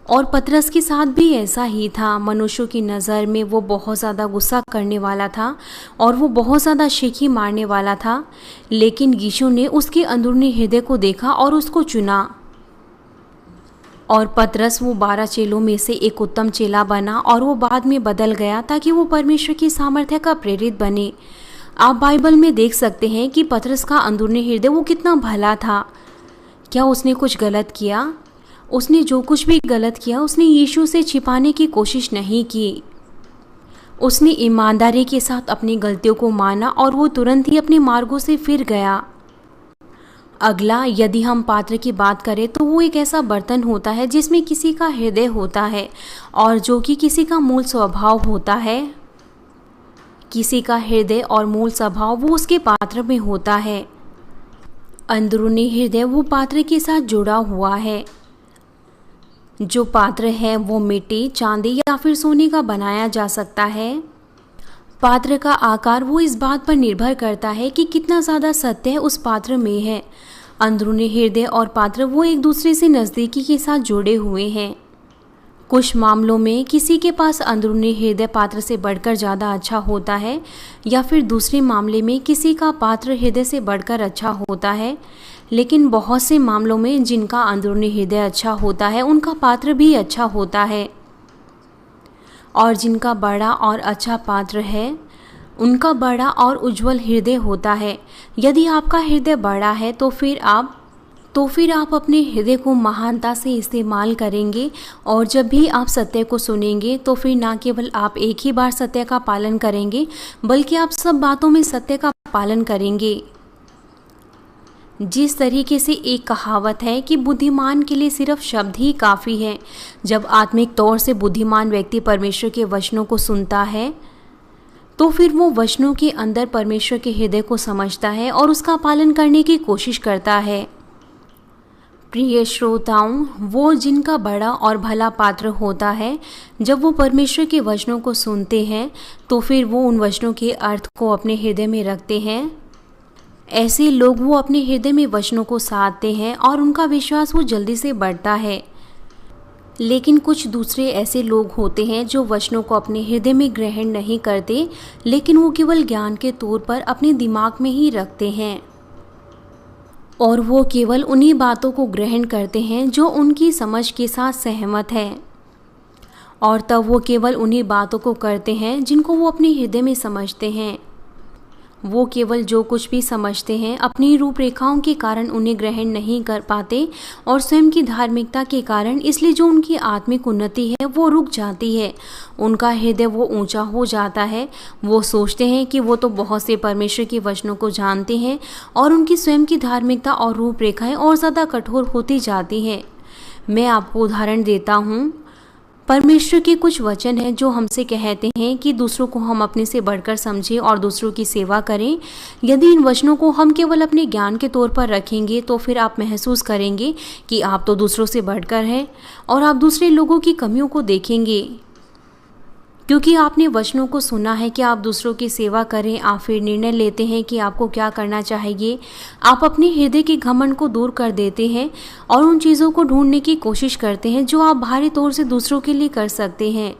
और पतरस के साथ भी ऐसा ही था। मनुष्यों की नज़र में वो बहुत ज़्यादा गुस्सा करने वाला था और वो बहुत ज़्यादा शेखी मारने वाला था, लेकिन यीशु ने उसके अंदरूनी हृदय को देखा और उसको चुना। और पतरस वो 12 चेलों में से एक उत्तम चेला बना और वो बाद में बदल गया ताकि वो परमेश्वर की सामर्थ्य का प्रेरित बने। आप बाइबल में देख सकते हैं कि पतरस का अंदरूनी हृदय वो कितना भला था। क्या उसने कुछ गलत किया? उसने जो कुछ भी गलत किया उसने यीशु से छिपाने की कोशिश नहीं की। उसने ईमानदारी के साथ अपनी गलतियों को माना और वो तुरंत ही अपने मार्गों से फिर गया। अगला, यदि हम पात्र की बात करें तो वो एक ऐसा बर्तन होता है जिसमें किसी का हृदय होता है और जो कि किसी का मूल स्वभाव होता है। किसी का हृदय और मूल स्वभाव वो उसके पात्र में होता है। अंदरूनी हृदय वो पात्र के साथ जुड़ा हुआ है। जो पात्र है वो मिट्टी, चांदी या फिर सोने का बनाया जा सकता है। पात्र का आकार वो इस बात पर निर्भर करता है कि कितना ज़्यादा सत्य उस पात्र में है। अंदरूनी हृदय और पात्र वो एक दूसरे से नज़दीकी के साथ जुड़े हुए हैं। कुछ मामलों में किसी के पास अंदरूनी हृदय पात्र से बढ़कर ज़्यादा अच्छा होता है, या फिर दूसरे मामले में किसी का पात्र हृदय से बढ़कर अच्छा होता है। लेकिन बहुत से मामलों में जिनका अंदरूनी हृदय अच्छा होता है उनका पात्र भी अच्छा होता है, और जिनका बड़ा और अच्छा पात्र है उनका बड़ा और उज्जवल हृदय होता है। यदि आपका हृदय बड़ा है तो फिर आप अपने हृदय को महानता से इस्तेमाल करेंगे, और जब भी आप सत्य को सुनेंगे तो फिर ना केवल आप एक ही बार सत्य का पालन करेंगे बल्कि आप सब बातों में सत्य का पालन करेंगे। जिस तरीके से एक कहावत है कि बुद्धिमान के लिए सिर्फ शब्द ही काफ़ी है। जब आत्मिक तौर से बुद्धिमान व्यक्ति परमेश्वर के वचनों को सुनता है तो फिर वो वचनों के अंदर परमेश्वर के हृदय को समझता है और उसका पालन करने की कोशिश करता है। प्रिय श्रोताओं, वो जिनका बड़ा और भला पात्र होता है, जब वो परमेश्वर के वचनों को सुनते हैं तो फिर वो उन वचनों के अर्थ को अपने हृदय में रखते हैं। ऐसे लोग वो अपने हृदय में वचनों को साधते हैं और उनका विश्वास वो जल्दी से बढ़ता है। लेकिन कुछ दूसरे ऐसे लोग होते हैं जो वचनों को अपने हृदय में ग्रहण नहीं करते, लेकिन वो केवल ज्ञान के तौर पर अपने दिमाग में ही रखते हैं और वो केवल उन्हीं बातों को ग्रहण करते हैं जो उनकी समझ के साथ सहमत है, और तब वो केवल उन्हीं बातों को करते हैं जिनको वो अपने हृदय में समझते हैं। वो केवल जो कुछ भी समझते हैं अपनी रूपरेखाओं के कारण उन्हें ग्रहण नहीं कर पाते और स्वयं की धार्मिकता के कारण, इसलिए जो उनकी आत्मिक उन्नति है वो रुक जाती है। उनका हृदय वो ऊंचा हो जाता है। वो सोचते हैं कि वो तो बहुत से परमेश्वर के वचनों को जानते हैं और उनकी स्वयं की धार्मिकता और रूपरेखाएं और ज़्यादा कठोर होती जाती हैं। मैं आपको उदाहरण देता हूँ। परमेश्वर के कुछ वचन हैं जो हमसे कहते हैं कि दूसरों को हम अपने से बढ़कर समझें और दूसरों की सेवा करें। यदि इन वचनों को हम केवल अपने ज्ञान के तौर पर रखेंगे तो फिर आप महसूस करेंगे कि आप तो दूसरों से बढ़कर हैं और आप दूसरे लोगों की कमियों को देखेंगे। क्योंकि आपने वचनों को सुना है कि आप दूसरों की सेवा करें, आप फिर निर्णय लेते हैं कि आपको क्या करना चाहिए। आप अपने हृदय के घमंड को दूर कर देते हैं और उन चीज़ों को ढूंढने की कोशिश करते हैं जो आप बाहरी तौर से दूसरों के लिए कर सकते हैं।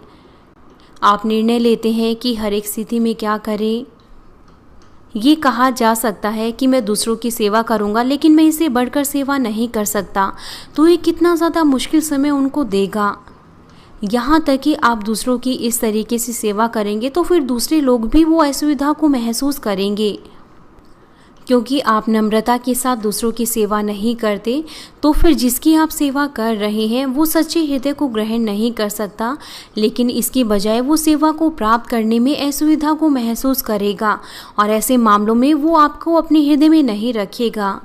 आप निर्णय लेते हैं कि हर एक स्थिति में क्या करें। ये कहा जा सकता है कि मैं दूसरों की सेवा करूंगा, लेकिन मैं इससे बढ़कर सेवा नहीं कर सकता, तो ये कितना ज़्यादा मुश्किल समय उनको देगा। यहाँ तक कि आप दूसरों की इस तरीके से सेवा करेंगे तो फिर दूसरे लोग भी वो असुविधा को महसूस करेंगे। क्योंकि आप नम्रता के साथ दूसरों की सेवा नहीं करते, तो फिर जिसकी आप सेवा कर रहे हैं वो सच्चे हृदय को ग्रहण नहीं कर सकता, लेकिन इसकी बजाय वो सेवा को प्राप्त करने में असुविधा को महसूस करेगा और ऐसे मामलों में वो आपको अपने हृदय में नहीं रखेगा।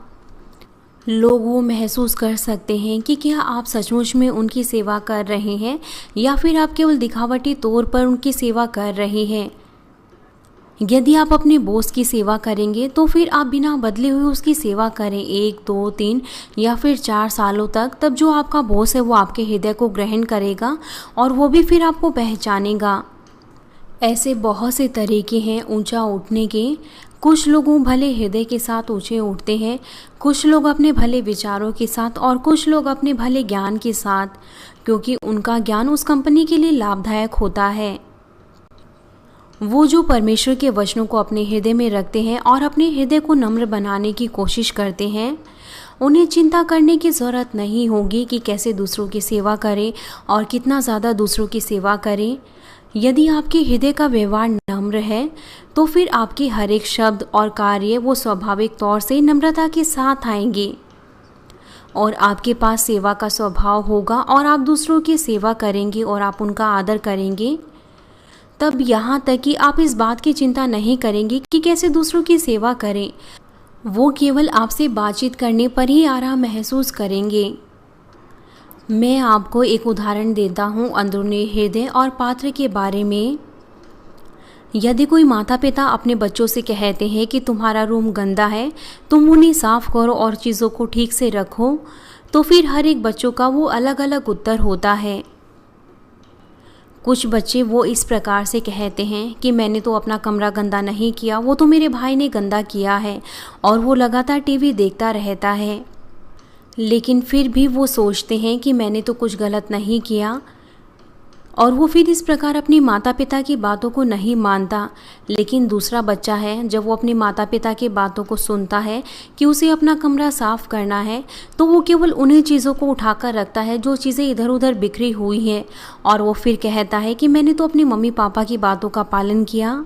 लोग वो महसूस कर सकते हैं कि क्या आप सचमुच में उनकी सेवा कर रहे हैं या फिर आप केवल दिखावटी तौर पर उनकी सेवा कर रहे हैं। यदि आप अपने बॉस की सेवा करेंगे तो फिर आप बिना बदले हुए उसकी सेवा करें 1, 2, 3 या फिर 4 सालों तक, तब जो आपका बॉस है वो आपके हृदय को ग्रहण करेगा और वो भी फिर आपको पहचानेगा। ऐसे बहुत से तरीके हैं ऊंचा उठने के। कुछ लोग भले हृदय के साथ ऊंचे उठते हैं, कुछ लोग अपने भले विचारों के साथ और कुछ लोग अपने भले ज्ञान के साथ, क्योंकि उनका ज्ञान उस कंपनी के लिए लाभदायक होता है। वो जो परमेश्वर के वचनों को अपने हृदय में रखते हैं और अपने हृदय को नम्र बनाने की कोशिश करते हैं, उन्हें चिंता करने की ज़रूरत नहीं होगी कि कैसे दूसरों की सेवा करें और कितना ज़्यादा दूसरों की सेवा करें। यदि आपके हृदय का व्यवहार नम्र है तो फिर आपके हर एक शब्द और कार्य वो स्वाभाविक तौर से नम्रता के साथ आएंगे और आपके पास सेवा का स्वभाव होगा और आप दूसरों की सेवा करेंगे और आप उनका आदर करेंगे। तब यहाँ तक कि आप इस बात की चिंता नहीं करेंगे कि कैसे दूसरों की सेवा करें। वो केवल आपसे बातचीत करने पर ही आराम महसूस करेंगे। मैं आपको एक उदाहरण देता हूँ अंदरूनी हृदय और पात्र के बारे में। यदि कोई माता पिता अपने बच्चों से कहते हैं कि तुम्हारा रूम गंदा है, तुम उन्हें साफ करो और चीज़ों को ठीक से रखो, तो फिर हर एक बच्चों का वो अलग अलग उत्तर होता है। कुछ बच्चे वो इस प्रकार से कहते हैं कि मैंने तो अपना कमरा गंदा नहीं किया, वो तो मेरे भाई ने गंदा किया है और वो लगातार टीवी देखता रहता है। लेकिन फिर भी वो सोचते हैं कि मैंने तो कुछ गलत नहीं किया और वो फिर इस प्रकार अपनी माता पिता की बातों को नहीं मानता। लेकिन दूसरा बच्चा है, जब वो अपने माता पिता की बातों को सुनता है कि उसे अपना कमरा साफ़ करना है, तो वो केवल उन्हीं चीज़ों को उठाकर रखता है जो चीज़ें इधर उधर बिखरी हुई हैं और वो फिर कहता है कि मैंने तो अपने मम्मी पापा की बातों का पालन किया।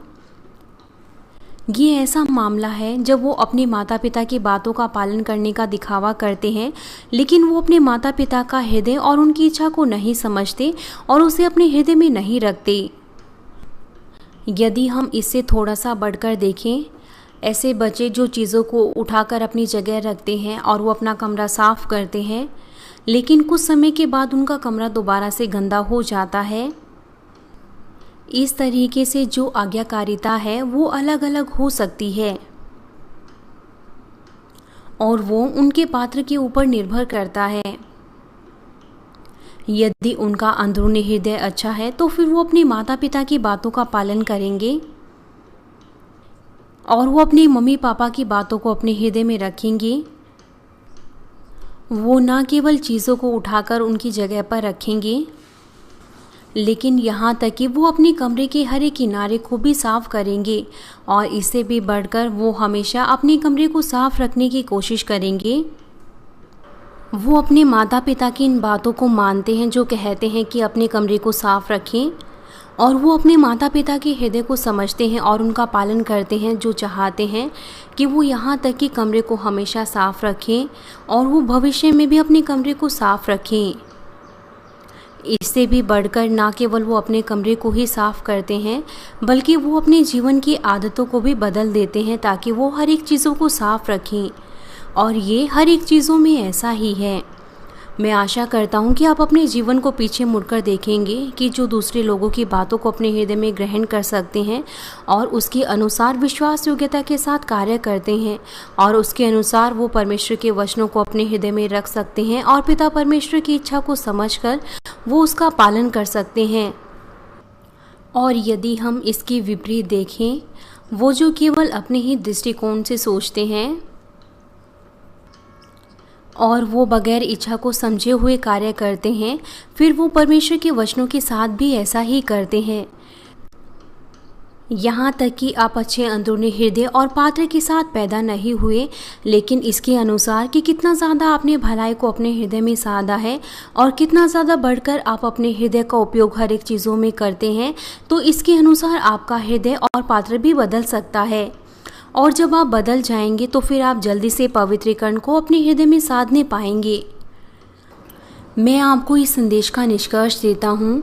ये ऐसा मामला है जब वो अपने माता पिता की बातों का पालन करने का दिखावा करते हैं, लेकिन वो अपने माता पिता का हृदय और उनकी इच्छा को नहीं समझते और उसे अपने हृदय में नहीं रखते। यदि हम इससे थोड़ा सा बढ़कर देखें, ऐसे बच्चे जो चीज़ों को उठाकर अपनी जगह रखते हैं और वो अपना कमरा साफ़ करते हैं, लेकिन कुछ समय के बाद उनका कमरा दोबारा से गंदा हो जाता है। इस तरीके से जो आज्ञाकारिता है वो अलग अलग हो सकती है और वो उनके पात्र के ऊपर निर्भर करता है। यदि उनका अंदरूनी हृदय अच्छा है तो फिर वो अपने माता पिता की बातों का पालन करेंगे और वो अपने मम्मी पापा की बातों को अपने हृदय में रखेंगे। वो ना केवल चीज़ों को उठाकर उनकी जगह पर रखेंगे, लेकिन यहाँ तक कि वो अपने कमरे के हर एक किनारे को भी साफ करेंगे और इससे भी बढ़कर वो हमेशा अपने कमरे को साफ रखने की कोशिश करेंगे। वो अपने माता पिता की इन बातों को मानते हैं जो कहते हैं कि अपने कमरे को साफ रखें, और वो अपने माता पिता के हृदय को समझते हैं और उनका पालन करते हैं जो चाहते हैं कि वो यहाँ तक कि कमरे को हमेशा साफ रखें और वो भविष्य में भी अपने कमरे को साफ रखें। इससे भी बढ़कर ना केवल वो अपने कमरे को ही साफ करते हैं बल्कि वो अपने जीवन की आदतों को भी बदल देते हैं ताकि वो हर एक चीज़ों को साफ रखें, और ये हर एक चीज़ों में ऐसा ही है। मैं आशा करता हूँ कि आप अपने जीवन को पीछे मुड़कर देखेंगे कि जो दूसरे लोगों की बातों को अपने हृदय में ग्रहण कर सकते हैं और उसके अनुसार विश्वास योग्यता के साथ कार्य करते हैं और उसके अनुसार वो परमेश्वर के वचनों को अपने हृदय में रख सकते हैं और पिता परमेश्वर की इच्छा को समझकर वो उसका पालन कर सकते हैं। और यदि हम इसके विपरीत देखें, वो जो केवल अपने ही दृष्टिकोण से सोचते हैं और वो बगैर इच्छा को समझे हुए कार्य करते हैं, फिर वो परमेश्वर के वचनों के साथ भी ऐसा ही करते हैं। यहाँ तक कि आप अच्छे अंदरूनी हृदय और पात्र के साथ पैदा नहीं हुए, लेकिन इसके अनुसार कि कितना ज़्यादा आपने भलाई को अपने हृदय में साधा है और कितना ज़्यादा बढ़कर आप अपने हृदय का उपयोग हर एक चीज़ों में करते हैं, तो इसके अनुसार आपका हृदय और पात्र भी बदल सकता है। और जब आप बदल जाएंगे तो फिर आप जल्दी से पवित्रीकरण को अपने हृदय में साधने पाएंगे। मैं आपको इस संदेश का निष्कर्ष देता हूँ।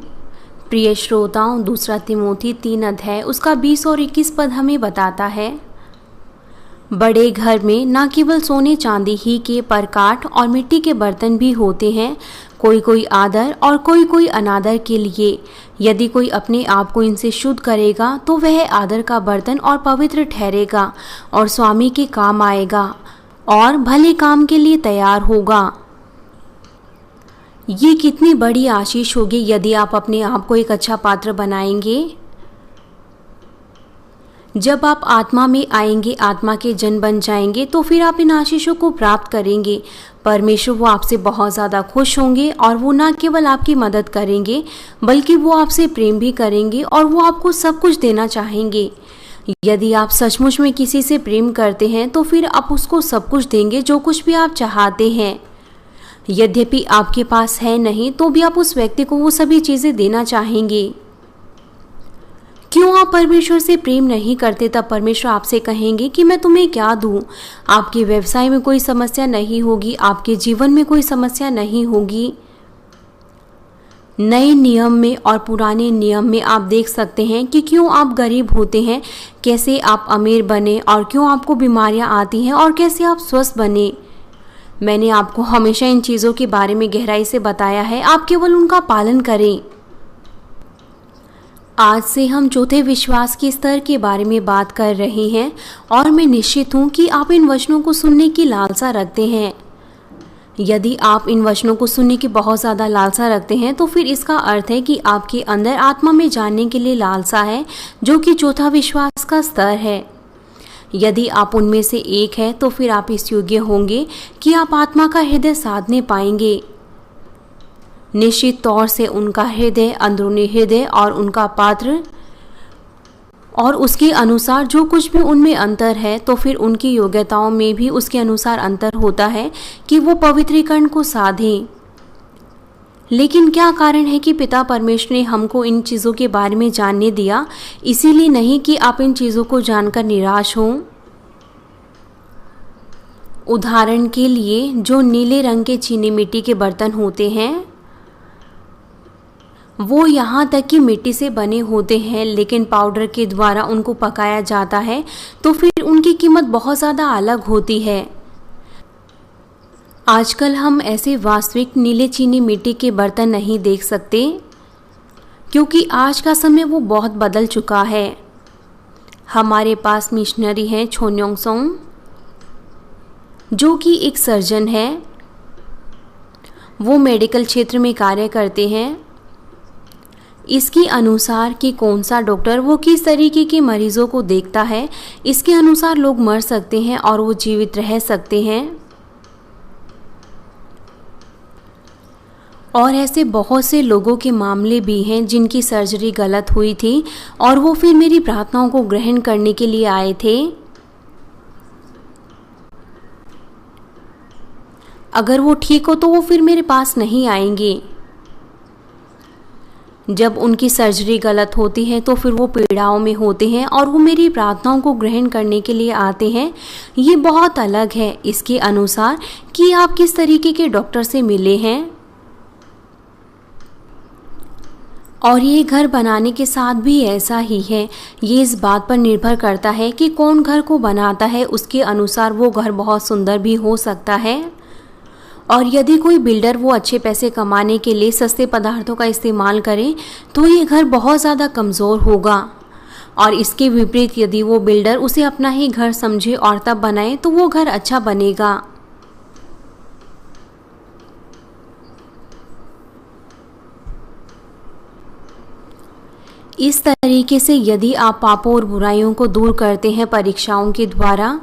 प्रिय श्रोताओं, 2 तिमोथी 3 अध्याय उसका 20 और 21 पद हमें बताता है, बड़े घर में न केवल सोने चांदी ही के पर काठ और मिट्टी के बर्तन भी होते हैं, कोई कोई आदर और कोई कोई अनादर के लिए। यदि कोई अपने आप को इनसे शुद्ध करेगा तो वह आदर का बर्तन और पवित्र ठहरेगा और स्वामी के काम आएगा और भले काम के लिए तैयार होगा। ये कितनी बड़ी आशीष होगी यदि आप अपने आप को एक अच्छा पात्र बनाएंगे। जब आप आत्मा में आएंगे, आत्मा के जन बन जाएंगे, तो फिर आप इन आशीषों को प्राप्त करेंगे। परमेश्वर वो आपसे बहुत ज़्यादा खुश होंगे और वो ना केवल आपकी मदद करेंगे बल्कि वो आपसे प्रेम भी करेंगे और वो आपको सब कुछ देना चाहेंगे। यदि आप सचमुच में किसी से प्रेम करते हैं तो फिर आप उसको सब कुछ देंगे जो कुछ भी आप चाहते हैं। यद्यपि आपके पास है नहीं तो भी आप उस व्यक्ति को वो सभी चीज़ें देना चाहेंगे। क्यों आप परमेश्वर से प्रेम नहीं करते? तब परमेश्वर आपसे कहेंगे कि मैं तुम्हें क्या दूं। आपके व्यवसाय में कोई समस्या नहीं होगी, आपके जीवन में कोई समस्या नहीं होगी। नए नियम में और पुराने नियम में आप देख सकते हैं कि क्यों आप गरीब होते हैं, कैसे आप अमीर बने और क्यों आपको बीमारियां आती हैं और कैसे आप स्वस्थ बने। मैंने आपको हमेशा इन चीज़ों के बारे में गहराई से बताया है, आप केवल उनका पालन करें। आज से हम चौथे विश्वास के स्तर के बारे में बात कर रहे हैं और मैं निश्चित हूँ कि आप इन वचनों को सुनने की लालसा रखते हैं। यदि आप इन वचनों को सुनने की बहुत ज़्यादा लालसा रखते हैं तो फिर इसका अर्थ है कि आपके अंदर आत्मा में जानने के लिए लालसा है, जो कि चौथा विश्वास का स्तर है। यदि आप उनमें से एक है तो फिर आप इस योग्य होंगे कि आप आत्मा का हृदय साधने पाएंगे। निश्चित तौर से उनका हृदय, अंदरूनी हृदय और उनका पात्र और उसके अनुसार जो कुछ भी उनमें अंतर है, तो फिर उनकी योग्यताओं में भी उसके अनुसार अंतर होता है कि वो पवित्रीकरण को साधें। लेकिन क्या कारण है कि पिता परमेश्वर ने हमको इन चीज़ों के बारे में जानने दिया? इसीलिए नहीं कि आप इन चीज़ों को जानकर निराश हों। उदाहरण के लिए, जो नीले रंग के चीनी मिट्टी के बर्तन होते हैं वो यहाँ तक कि मिट्टी से बने होते हैं, लेकिन पाउडर के द्वारा उनको पकाया जाता है तो फिर उनकी कीमत बहुत ज़्यादा अलग होती है। आजकल हम ऐसे वास्तविक नीले चीनी मिट्टी के बर्तन नहीं देख सकते। क्योंकि आज का समय वो बहुत बदल चुका है। हमारे पास मिशनरी हैं छोन्योंग सोंग, जो कि एक सर्जन है। वो मेडिकल क्षेत्र में कार्य करते हैं। इसके अनुसार कि कौन सा डॉक्टर वो किस तरीके के मरीजों को देखता है, इसके अनुसार लोग मर सकते हैं और वो जीवित रह सकते हैं। और ऐसे बहुत से लोगों के मामले भी हैं जिनकी सर्जरी गलत हुई थी और वो फिर मेरी प्रार्थनाओं को ग्रहण करने के लिए आए थे। अगर वो ठीक हो तो वो फिर मेरे पास नहीं आएंगे। जब उनकी सर्जरी गलत होती है तो फिर वो पीड़ाओं में होते हैं और वो मेरी प्रार्थनाओं को ग्रहण करने के लिए आते हैं। ये बहुत अलग है इसके अनुसार कि आप किस तरीके के डॉक्टर से मिले हैं। और ये घर बनाने के साथ भी ऐसा ही है। ये इस बात पर निर्भर करता है कि कौन घर को बनाता है, उसके अनुसार वो घर बहुत सुंदर भी हो सकता है। और यदि कोई बिल्डर वो अच्छे पैसे कमाने के लिए सस्ते पदार्थों का इस्तेमाल करे तो ये घर बहुत ज़्यादा कमज़ोर होगा। और इसके विपरीत यदि वो बिल्डर उसे अपना ही घर समझे और तब बनाए तो वो घर अच्छा बनेगा। इस तरीके से यदि आप पापों और बुराइयों को दूर करते हैं परीक्षाओं के द्वारा,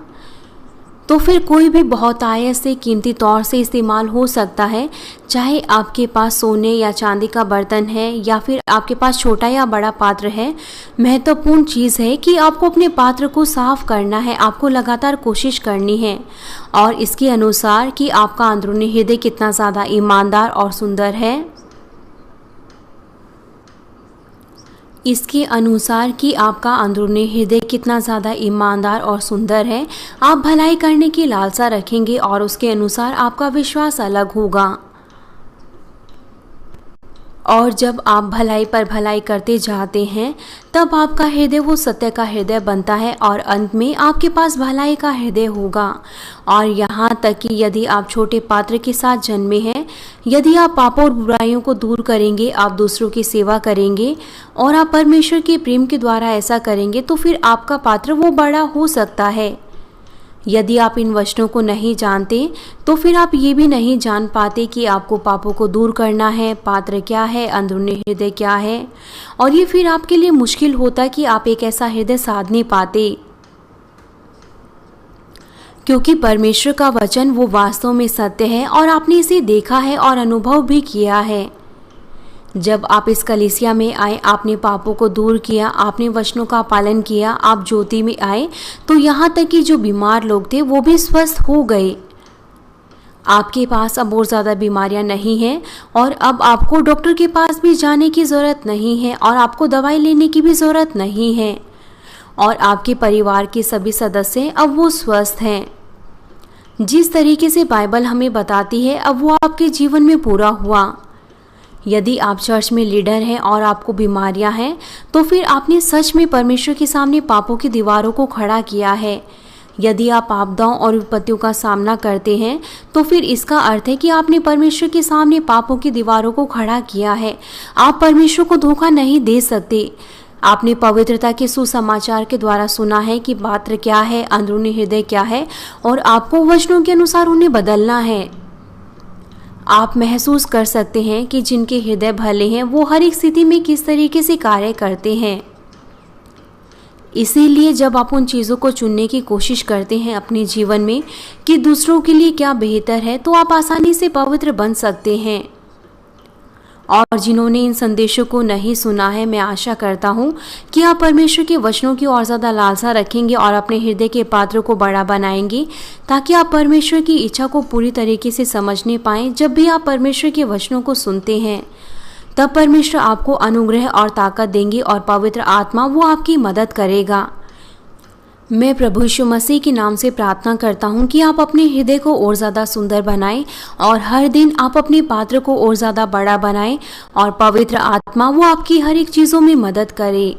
तो फिर कोई भी बहुत आयत से कीमती तौर से इस्तेमाल हो सकता है। चाहे आपके पास सोने या चांदी का बर्तन है या फिर आपके पास छोटा या बड़ा पात्र है, महत्वपूर्ण चीज़ है कि आपको अपने पात्र को साफ करना है। आपको लगातार कोशिश करनी है और इसके अनुसार कि आपका अंदरूनी हृदय कितना ज़्यादा ईमानदार और सुंदर है। इसके अनुसार कि आपका अंदरूनी हृदय कितना ज़्यादा ईमानदार और सुंदर है। आप भलाई करने की लालसा रखेंगे और उसके अनुसार आपका विश्वास अलग होगा। और जब आप भलाई पर भलाई करते जाते हैं तब आपका हृदय वो सत्य का हृदय बनता है और अंत में आपके पास भलाई का हृदय होगा। और यहाँ तक कि यदि आप छोटे पात्र के साथ जन्मे हैं, यदि आप पापों और बुराइयों को दूर करेंगे, आप दूसरों की सेवा करेंगे और आप परमेश्वर के प्रेम के द्वारा ऐसा करेंगे तो फिर आपका पात्र वो बड़ा हो सकता है। यदि आप इन वचनों को नहीं जानते तो फिर आप ये भी नहीं जान पाते कि आपको पापों को दूर करना है, पात्र क्या है, अंदरूनी हृदय क्या है। और ये फिर आपके लिए मुश्किल होता कि आप एक ऐसा हृदय साध नहीं पाते, क्योंकि परमेश्वर का वचन वो वास्तव में सत्य है और आपने इसे देखा है और अनुभव भी किया है। जब आप इस कलीसिया में आए, आपने पापों को दूर किया, आपने वचनों का पालन किया, आप ज्योति में आए, तो यहाँ तक कि जो बीमार लोग थे वो भी स्वस्थ हो गए। आपके पास अब और ज़्यादा बीमारियाँ नहीं हैं और अब आपको डॉक्टर के पास भी जाने की ज़रूरत नहीं है और आपको दवाई लेने की भी ज़रूरत नहीं है। और आपके परिवार के सभी सदस्य अब वो स्वस्थ हैं। जिस तरीके से बाइबल हमें बताती है अब वो आपके जीवन में पूरा हुआ। यदि आप चर्च में लीडर हैं और आपको बीमारियां हैं तो फिर आपने सच में परमेश्वर के सामने पापों की दीवारों को खड़ा किया है। यदि आप आपदाओं और विपत्तियों का सामना करते हैं तो फिर इसका अर्थ है कि आपने परमेश्वर के सामने पापों की दीवारों को खड़ा किया है। आप परमेश्वर को धोखा नहीं दे सकते। आपने पवित्रता के सुसमाचार के द्वारा सुना है कि पात्र क्या है, अंदरूनी हृदय क्या है और आपको वचनों के अनुसार उन्हें बदलना है। आप महसूस कर सकते हैं कि जिनके हृदय भले हैं वो हर एक स्थिति में किस तरीके से कार्य करते हैं। इसीलिए जब आप उन चीज़ों को चुनने की कोशिश करते हैं अपने जीवन में कि दूसरों के लिए क्या बेहतर है, तो आप आसानी से पवित्र बन सकते हैं। और जिन्होंने इन संदेशों को नहीं सुना है, मैं आशा करता हूँ कि आप परमेश्वर के वचनों की और ज़्यादा लालसा रखेंगे और अपने हृदय के पात्र को बड़ा बनाएंगे, ताकि आप परमेश्वर की इच्छा को पूरी तरीके से समझने पाएं। जब भी आप परमेश्वर के वचनों को सुनते हैं तब परमेश्वर आपको अनुग्रह और ताकत देंगे और पवित्र आत्मा वो आपकी मदद करेगा। मैं प्रभु यीशु मसीह के नाम से प्रार्थना करता हूँ कि आप अपने हृदय को और ज़्यादा सुंदर बनाएं और हर दिन आप अपने पात्र को और ज़्यादा बड़ा बनाएं और पवित्र आत्मा वो आपकी हर एक चीज़ों में मदद करे।